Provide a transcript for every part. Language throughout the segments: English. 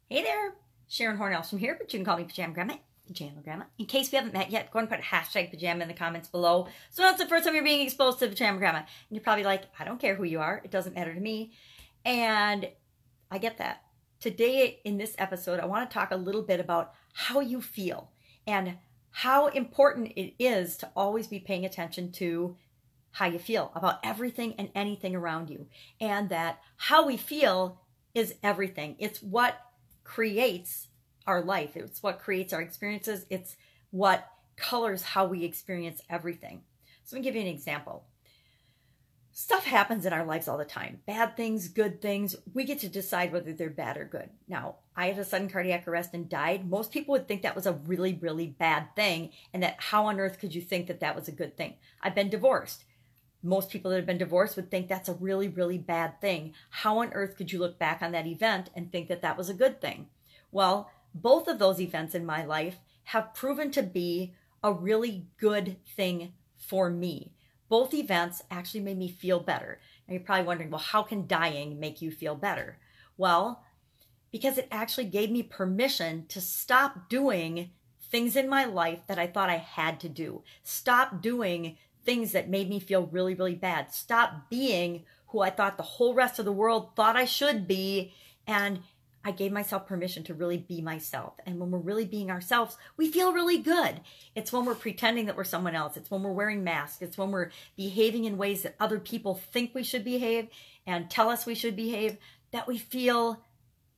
Hey there, Sharon Horne-Ellstrom here, but you can call me Pajama Grandma, Pajama Grandma. In case we haven't met yet, go and put hashtag pajama in the comments below. So that's the first time you're being exposed to Pajama Grandma. And you're probably like, I don't care who you are. It doesn't matter to me. And I get that. Today in this episode, I want to talk a little bit about how you feel and how important it is to always be paying attention to how you feel about everything and anything around you. And that how we feel is everything. It's what creates our life. It's what creates our experiences. It's what colors how we experience everything. So let me give you an example. Stuff happens in our lives all the time. Bad things, good things. We get to decide whether they're bad or good. Now, I had a sudden cardiac arrest and died. Most people would think that was a really, really bad thing, and that how on earth could you think that that was a good thing? I've been divorced. Most people that have been divorced would think that's a really, really bad thing. How on earth could you look back on that event and think that that was a good thing? Well, both of those events in my life have proven to be a really good thing for me. Both events actually made me feel better. Now you're probably wondering, well, how can dying make you feel better? Well, because it actually gave me permission to stop doing things in my life that I thought I had to do. Stop doing things that made me feel really, really bad. Stop being who I thought the whole rest of the world thought I should be. And I gave myself permission to really be myself. And when we're really being ourselves, we feel really good. It's when we're pretending that we're someone else. It's when we're wearing masks. It's when we're behaving in ways that other people think we should behave and tell us we should behave that we feel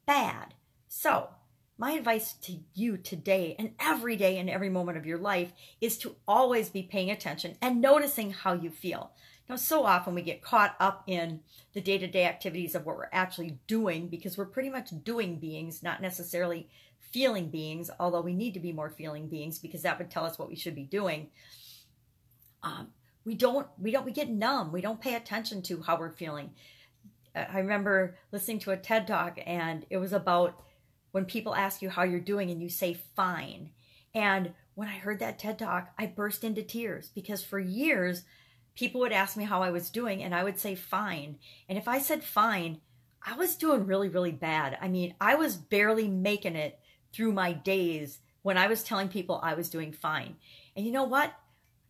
bad. So my advice to you today and every day and every moment of your life is to always be paying attention and noticing how you feel. You know, so often we get caught up in the day-to-day activities of what we're actually doing because we're pretty much doing beings, not necessarily feeling beings, although we need to be more feeling beings because that would tell us what we should be doing. We get numb. We don't pay attention to how we're feeling. I remember listening to a TED Talk, and it was about when people ask you how you're doing and you say fine. And when I heard that TED Talk, I burst into tears because for years, people would ask me how I was doing and I would say fine. And if I said fine, I was doing really, really bad. I mean, I was barely making it through my days when I was telling people I was doing fine. And you know what?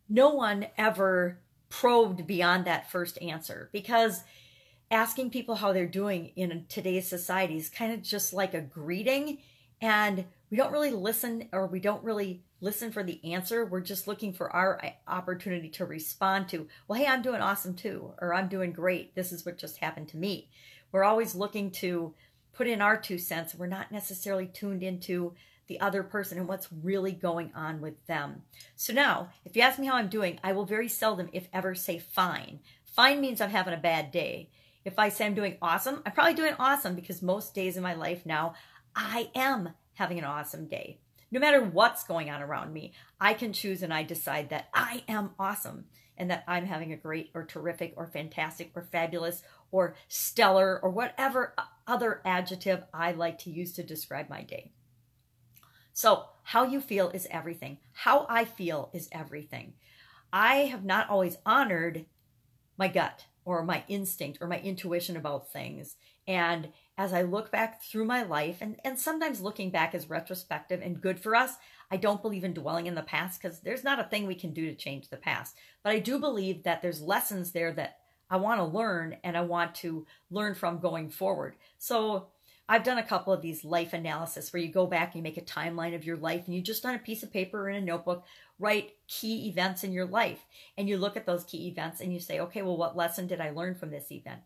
No one ever probed beyond that first answer because asking people how they're doing in today's society is kind of just like a greeting, and we don't really listen, or we don't really listen for the answer. We're just looking for our opportunity to respond to, well, hey, I'm doing awesome too, or I'm doing great. This is what just happened to me. We're always looking to put in our 2 cents. We're not necessarily tuned into the other person and what's really going on with them. So now, if you ask me how I'm doing, I will very seldom, if ever, say fine. Fine means I'm having a bad day. If I say I'm doing awesome, I'm probably doing awesome because most days in my life now, I am having an awesome day. No matter what's going on around me, I can choose and I decide that I am awesome and that I'm having a great or terrific or fantastic or fabulous or stellar or whatever other adjective I like to use to describe my day. So how you feel is everything. How I feel is everything. I have not always honored my gut or my instinct or my intuition about things. And as I look back through my life, and sometimes looking back is retrospective and good for us, I don't believe in dwelling in the past because there's not a thing we can do to change the past. But I do believe that there's lessons there that I want to learn and I want to learn from going forward. So I've done a couple of these life analysis where you go back and you make a timeline of your life and you just on a piece of paper or in a notebook write key events in your life. And you look at those key events and you say, okay, well, what lesson did I learn from this event?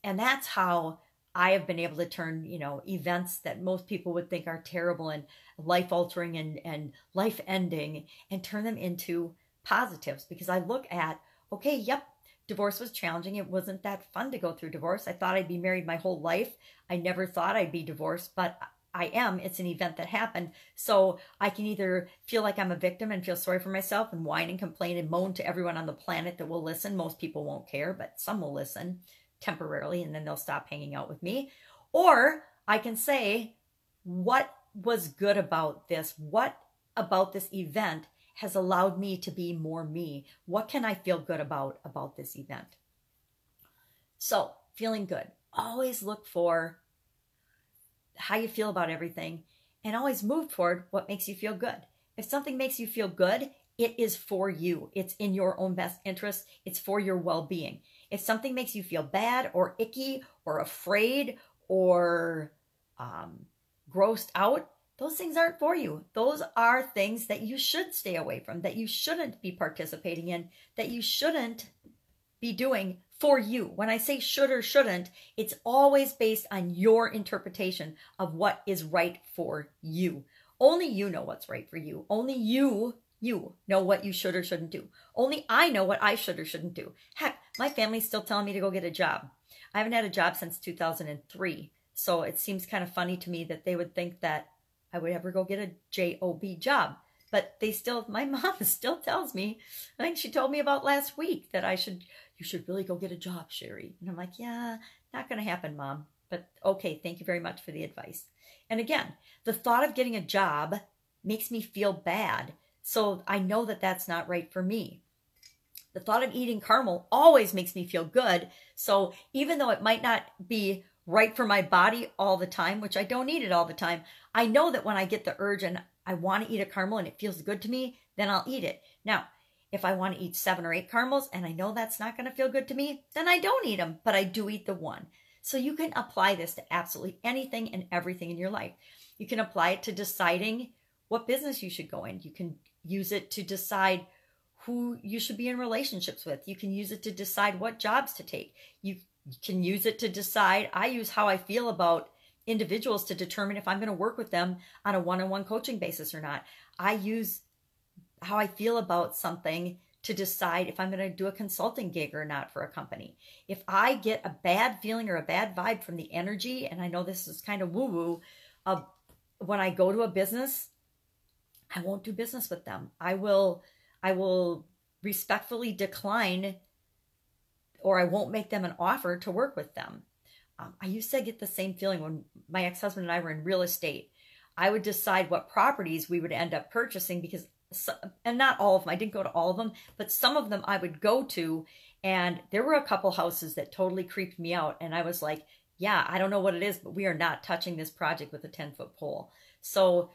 And that's how I have been able to turn, events that most people would think are terrible and life-altering and life-ending and turn them into positives because I look at, okay, yep, divorce was challenging. It wasn't that fun to go through divorce. I thought I'd be married my whole life. I never thought I'd be divorced, but I am. It's an event that happened. So I can either feel like I'm a victim and feel sorry for myself and whine and complain and moan to everyone on the planet that will listen. Most people won't care, but some will listen temporarily and then they'll stop hanging out with me. Or I can say, what was good about this? What about this event has allowed me to be more me? What can I feel good about this event? So feeling good. Always look for how you feel about everything, and always move toward what makes you feel good. If something makes you feel good, it is for you. It's in your own best interest. It's for your well-being. If something makes you feel bad or icky or afraid or grossed out, those things aren't for you. Those are things that you should stay away from, that you shouldn't be participating in, that you shouldn't be doing for you. When I say should or shouldn't, it's always based on your interpretation of what is right for you. Only you know what's right for you. Only you know what you should or shouldn't do. Only I know what I should or shouldn't do. Heck, my family's still telling me to go get a job. I haven't had a job since 2003. So it seems kind of funny to me that they would think that I would ever go get a job. But my mom still tells me, I think she told me about last week, that you should really go get a job, Sherry. And I'm like, yeah, not going to happen, Mom. But okay, thank you very much for the advice. And again, the thought of getting a job makes me feel bad. So I know that that's not right for me. The thought of eating caramel always makes me feel good. So even though it might not be right for my body all the time, which I don't eat it all the time, I know that when I get the urge and I want to eat a caramel and it feels good to me, then I'll eat it. Now, if I want to eat 7 or 8 caramels and I know that's not going to feel good to me, then I don't eat them, but I do eat the one. So you can apply this to absolutely anything and everything in your life. You can apply it to deciding what business you should go in. You can use it to decide who you should be in relationships with. You can use it to decide what jobs to take. You can use it to decide. I use how I feel about individuals to determine if I'm going to work with them on a one-on-one coaching basis or not. I use how I feel about something to decide if I'm going to do a consulting gig or not for a company. If I get a bad feeling or a bad vibe from the energy, and I know this is kind of woo-woo, when I go to a business, I won't do business with them. I will respectfully decline, or I won't make them an offer to work with them. I used to get the same feeling when my ex-husband and I were in real estate. I would decide what properties we would end up purchasing because, and not all of them, I didn't go to all of them, but some of them I would go to, and there were a couple houses that totally creeped me out. And I was like, yeah, I don't know what it is, but we are not touching this project with a 10-foot pole. So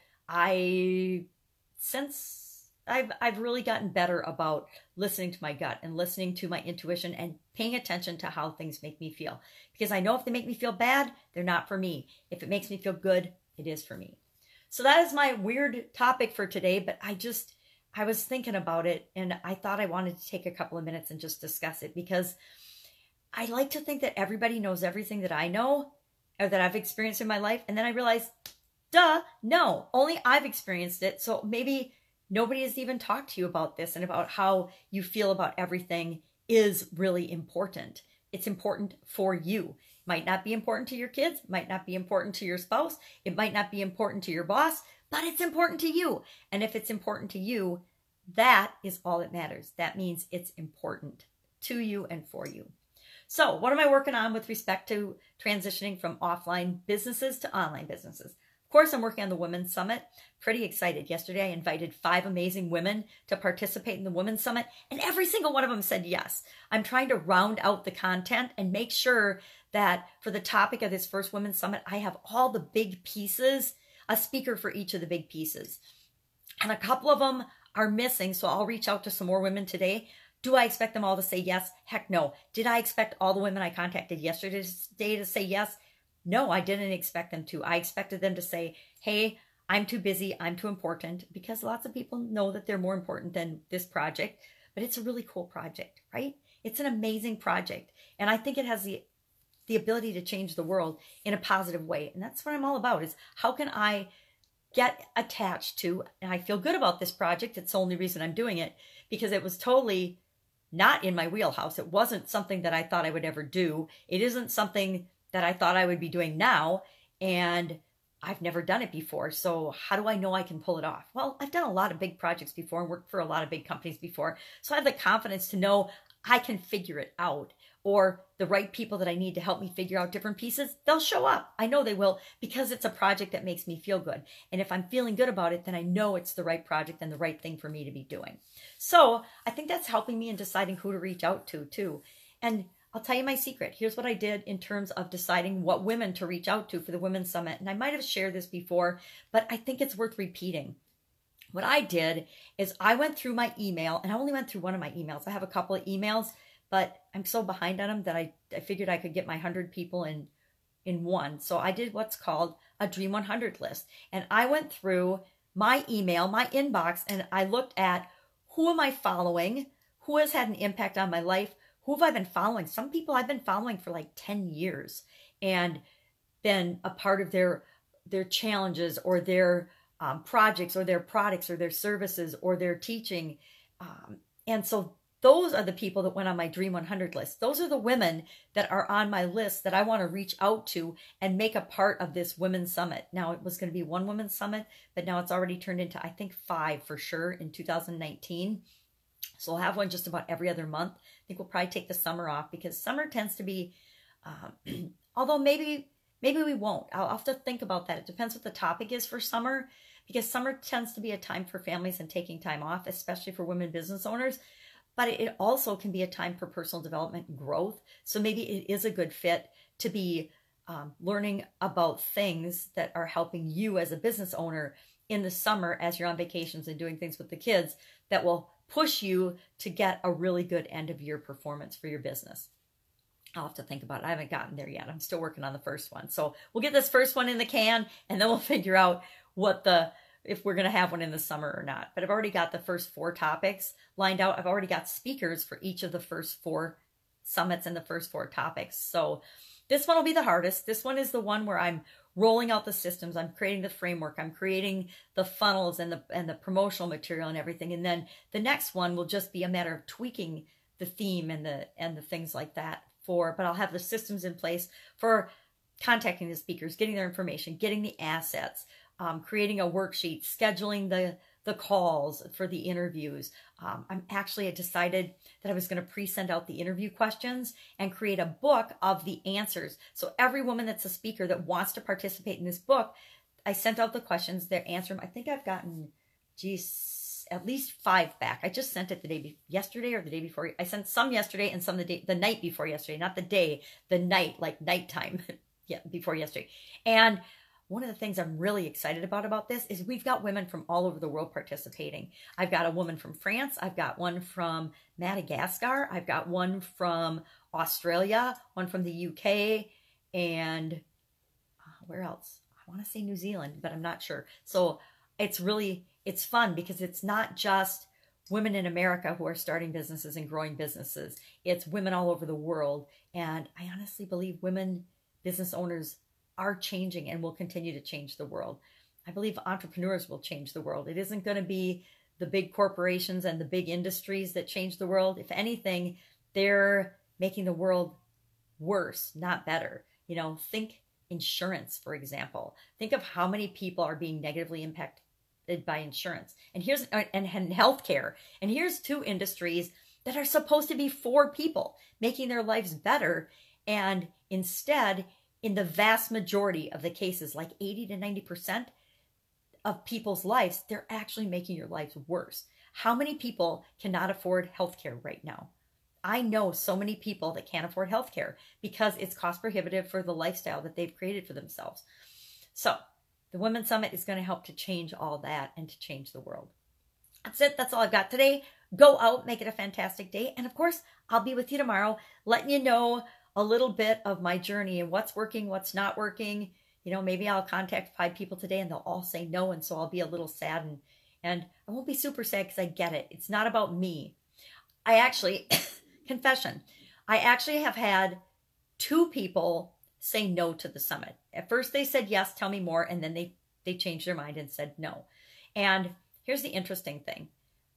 since I've really gotten better about listening to my gut and listening to my intuition and paying attention to how things make me feel. Because I know if they make me feel bad, they're not for me. If it makes me feel good, it is for me. So that is my weird topic for today, but I was thinking about it and I thought I wanted to take a couple of minutes and just discuss it, because I like to think that everybody knows everything that I know or that I've experienced in my life. And then I realized, duh, no, only I've experienced it. So maybe nobody has even talked to you about this and about how you feel about everything is really important. It's important for you. Might not be important to your kids, might not be important to your spouse, it might not be important to your boss, but it's important to you. And if it's important to you, that is all that matters. That means it's important to you and for you. So what am I working on with respect to transitioning from offline businesses to online businesses? Of course, I'm working on the Women's Summit. Pretty excited. Yesterday, I invited 5 amazing women to participate in the Women's Summit, and every single one of them said yes. I'm trying to round out the content and make sure that for the topic of this first Women's Summit, I have all the big pieces, a speaker for each of the big pieces. And a couple of them are missing, so I'll reach out to some more women today. Do I expect them all to say yes? Heck no. Did I expect all the women I contacted yesterday to say yes? No, I didn't expect them to. I expected them to say, hey, I'm too busy, I'm too important, because lots of people know that they're more important than this project, but it's a really cool project, right? It's an amazing project. And I think it has the ability to change the world in a positive way. And that's what I'm all about, is how can I get attached to, and I feel good about this project. It's the only reason I'm doing it, because it was totally not in my wheelhouse. It wasn't something that I thought I would ever do. It isn't something that I thought I would be doing now, and I've never done it before. So how do I know I can pull it off? Well, I've done a lot of big projects before and worked for a lot of big companies before. So I have the confidence to know I can figure it out, or the right people that I need to help me figure out different pieces, they'll show up. I know they will, because it's a project that makes me feel good. And if I'm feeling good about it, then I know it's the right project and the right thing for me to be doing. So I think that's helping me in deciding who to reach out to too. And I'll tell you my secret. Here's what I did in terms of deciding what women to reach out to for the Women's Summit. And I might have shared this before, but I think it's worth repeating. What I did is I went through my email, and I only went through one of my emails. I have a couple of emails, but I'm so behind on them that I figured I could get my 100 people in one. So I did what's called a Dream 100 list. And I went through my email, my inbox, and I looked at who am I following, who has had an impact on my life, who have I been following? Some people I've been following for like 10 years and been a part of their challenges or their projects or their products or their services or their teaching. And so those are the people that went on my Dream 100 list. Those are the women that are on my list that I want to reach out to and make a part of this Women's Summit. Now, it was going to be one Women's Summit, but now it's already turned into, I think, 5 for sure in 2019. So we'll have one just about every other month. I think we'll probably take the summer off because summer tends to be, although maybe we won't. I'll have to think about that. It depends what the topic is for summer, because summer tends to be a time for families and taking time off, especially for women business owners. But it also can be a time for personal development and growth. So maybe it is a good fit to be learning about things that are helping you as a business owner in the summer as you're on vacations and doing things with the kids that will push you to get a really good end of year performance for your business. I'll have to think about it. I haven't gotten there yet. I'm still working on the first one. So we'll get this first one in the can, and then we'll figure out if we're going to have one in the summer or not. But I've already got the first 4 topics lined out. I've already got speakers for each of the first 4 summits and the first 4 topics. So this one will be the hardest. This one is the one where I'm rolling out the systems. I'm creating the framework. I'm creating the funnels and the promotional material and everything. And then the next one will just be a matter of tweaking the theme and the things like that but I'll have the systems in place for contacting the speakers, getting their information, getting the assets, creating a worksheet, scheduling the calls for the interviews. I decided that I was going to pre-send out the interview questions and create a book of the answers. So every woman that's a speaker that wants to participate in this book, I sent out the questions, their answer. I think I've gotten, at least 5 back. I just sent it yesterday or the day before. I sent some yesterday and some the night before yesterday, not the day, the night, like nighttime yeah, before yesterday. And one of the things I'm really excited about this is we've got women from all over the world participating. I've got a woman from France. I've got one from Madagascar. I've got one from Australia, one from the UK, and where else? I want to say New Zealand, but I'm not sure. So it's fun because it's not just women in America who are starting businesses and growing businesses. It's women all over the world. And I honestly believe women business owners are changing and will continue to change the world. I believe entrepreneurs will change the world. It isn't going to be the big corporations and the big industries that change the world. If anything, they're making the world worse, not better. Think insurance, for example. Think of how many people are being negatively impacted by insurance. And healthcare. And here's 2 industries that are supposed to be for people, making their lives better. And instead, in the vast majority of the cases, like 80 to 90% of people's lives, they're actually making your lives worse. How many people cannot afford healthcare right now? I know so many people that can't afford healthcare because it's cost prohibitive for the lifestyle that they've created for themselves. So the Women's Summit is going to help to change all that and to change the world. That's it. That's all I've got today. Go out, make it a fantastic day. And of course, I'll be with you tomorrow, letting you know a little bit of my journey and what's working, what's not working. Maybe I'll contact 5 people today and they'll all say no. And so I'll be a little sad and I won't be super sad because I get it. It's not about me. Confession, I actually have had 2 people say no to the summit. At first they said yes, tell me more. And then they changed their mind and said no. And here's the interesting thing.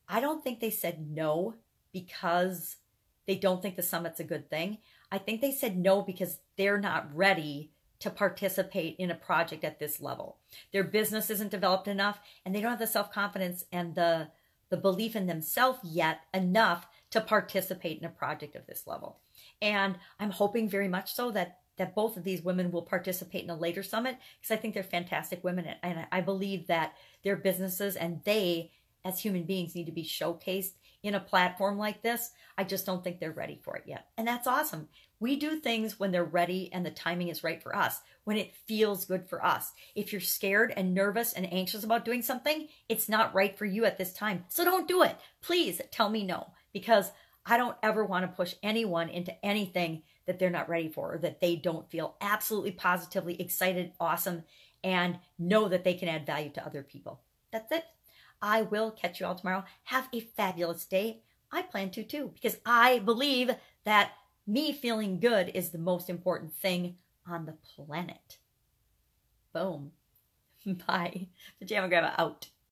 I don't think they said no because they don't think the summit's a good thing. I think they said no because they're not ready to participate in a project at this level. Their business isn't developed enough and they don't have the self-confidence and the belief in themselves yet enough to participate in a project of this level. And I'm hoping very much so that both of these women will participate in a later summit because I think they're fantastic women. And I believe that their businesses and they, as human beings, need to be showcased in a platform like this. I just don't think they're ready for it yet. And that's awesome. We do things when they're ready and the timing is right for us, when it feels good for us. If you're scared and nervous and anxious about doing something, it's not right for you at this time. So don't do it. Please tell me no, because I don't ever want to push anyone into anything that they're not ready for, or that they don't feel absolutely positively excited, awesome, and know that they can add value to other people. That's it. I will catch you all tomorrow. Have a fabulous day. I plan to too, because I believe that me feeling good is the most important thing on the planet. Boom. Bye. Pajama Grandma out.